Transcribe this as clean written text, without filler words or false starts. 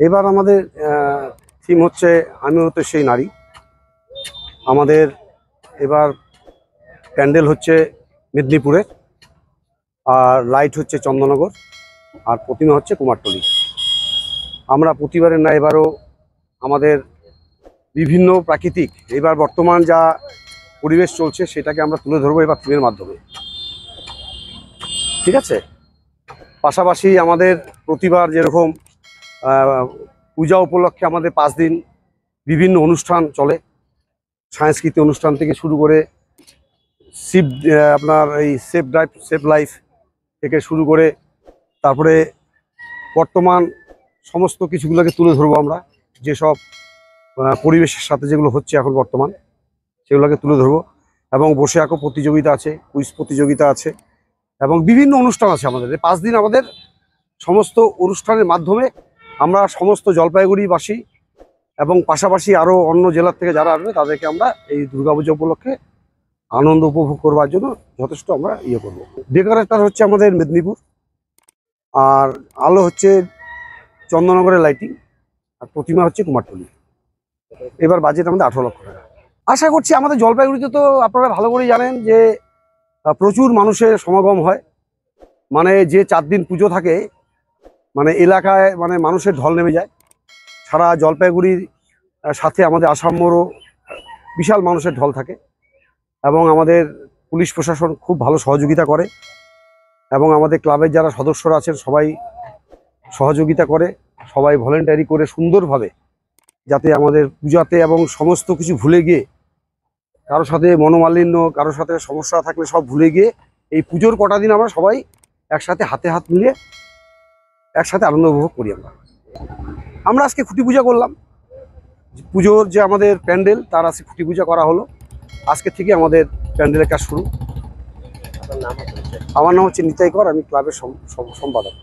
এবার আমাদের থিম হচ্ছে আমি হতে সেই নারী। আমাদের এবার প্যান্ডেল হচ্ছে মেদিনীপুরে, আর লাইট হচ্ছে চন্দননগর, আর প্রতিমা হচ্ছে কুমারটুলি। আমরা প্রতিবারের না এবারও আমাদের বিভিন্ন প্রাকৃতিক এবার বর্তমান যা পরিবেশ চলছে সেটাকে আমরা তুলে ধরবো এবার থিমের মাধ্যমে। ঠিক আছে, পাশাপাশি আমাদের প্রতিবার যেরকম পূজা উপলক্ষে আমাদের 5 দিন বিভিন্ন অনুষ্ঠান চলে, সাংস্কৃতিক অনুষ্ঠান থেকে শুরু করে আপনার এই সেভ লাইফ থেকে শুরু করে তারপরে বর্তমান সমস্ত কিছুগুলোকে তুলে ধরবো আমরা, যেসব পরিবেশের সাথে যেগুলো হচ্ছে এখন বর্তমান সেগুলোকে তুলে ধরবো। এবং বসে আঁকো প্রতিযোগিতা আছে, কুইজ প্রতিযোগিতা আছে এবং বিভিন্ন অনুষ্ঠান আছে আমাদের। 5 দিন আমাদের সমস্ত অনুষ্ঠানের মাধ্যমে আমরা সমস্ত জলপাইগুড়িবাসী এবং পাশাপাশি আরও অন্য জেলার থেকে যারা আসবে তাদেরকে আমরা এই দুর্গাপূজা উপলক্ষে আনন্দ উপভোগ করবার জন্য যথেষ্ট আমরা করবো। ডেকোরেটর হচ্ছে আমাদের মেদিনীপুর, আর আলো হচ্ছে চন্দননগরের লাইটিং, আর প্রতিমা হচ্ছে কুমারটুলি। এবার বাজেট আমাদের 18 লক্ষ টাকা। আশা করছি আমাদের জলপাইগুড়িতে তো আপনারা ভালো করেই জানেন যে প্রচুর মানুষের সমাগম হয়, মানে যে 4 দিন পুজো থাকে, মানে এলাকায় মানে মানুষের ঢল নেমে যায়। সারা জলপাইগুড়ির সাথে আমাদের আসামেরও বিশাল মানুষের ঢল থাকে এবং আমাদের পুলিশ প্রশাসন খুব ভালো সহযোগিতা করে এবং আমাদের ক্লাবের যারা সদস্যরা আছেন সবাই সহযোগিতা করে, সবাই ভলেন্টারি করে সুন্দরভাবে, যাতে আমাদের পূজাতে এবং সমস্ত কিছু ভুলে গিয়ে কারোর সাথে মনোমালিন্য, কারোর সাথে সমস্যা থাকলে সব ভুলে গিয়ে এই পুজোর কটা দিন আমরা সবাই একসাথে হাতে হাত মিলিয়ে একসাথে আনন্দ উপভোগ করি। আমরা আজকে খুঁটি পূজা করলাম, পুজোর যে আমাদের প্যান্ডেল তার আজকে খুঁটি পূজা করা হলো। আজকে থেকে আমাদের প্যান্ডেলের কাজ শুরু। আমার নাম হচ্ছে নিতাই কর, আমি ক্লাবের সম্পাদক।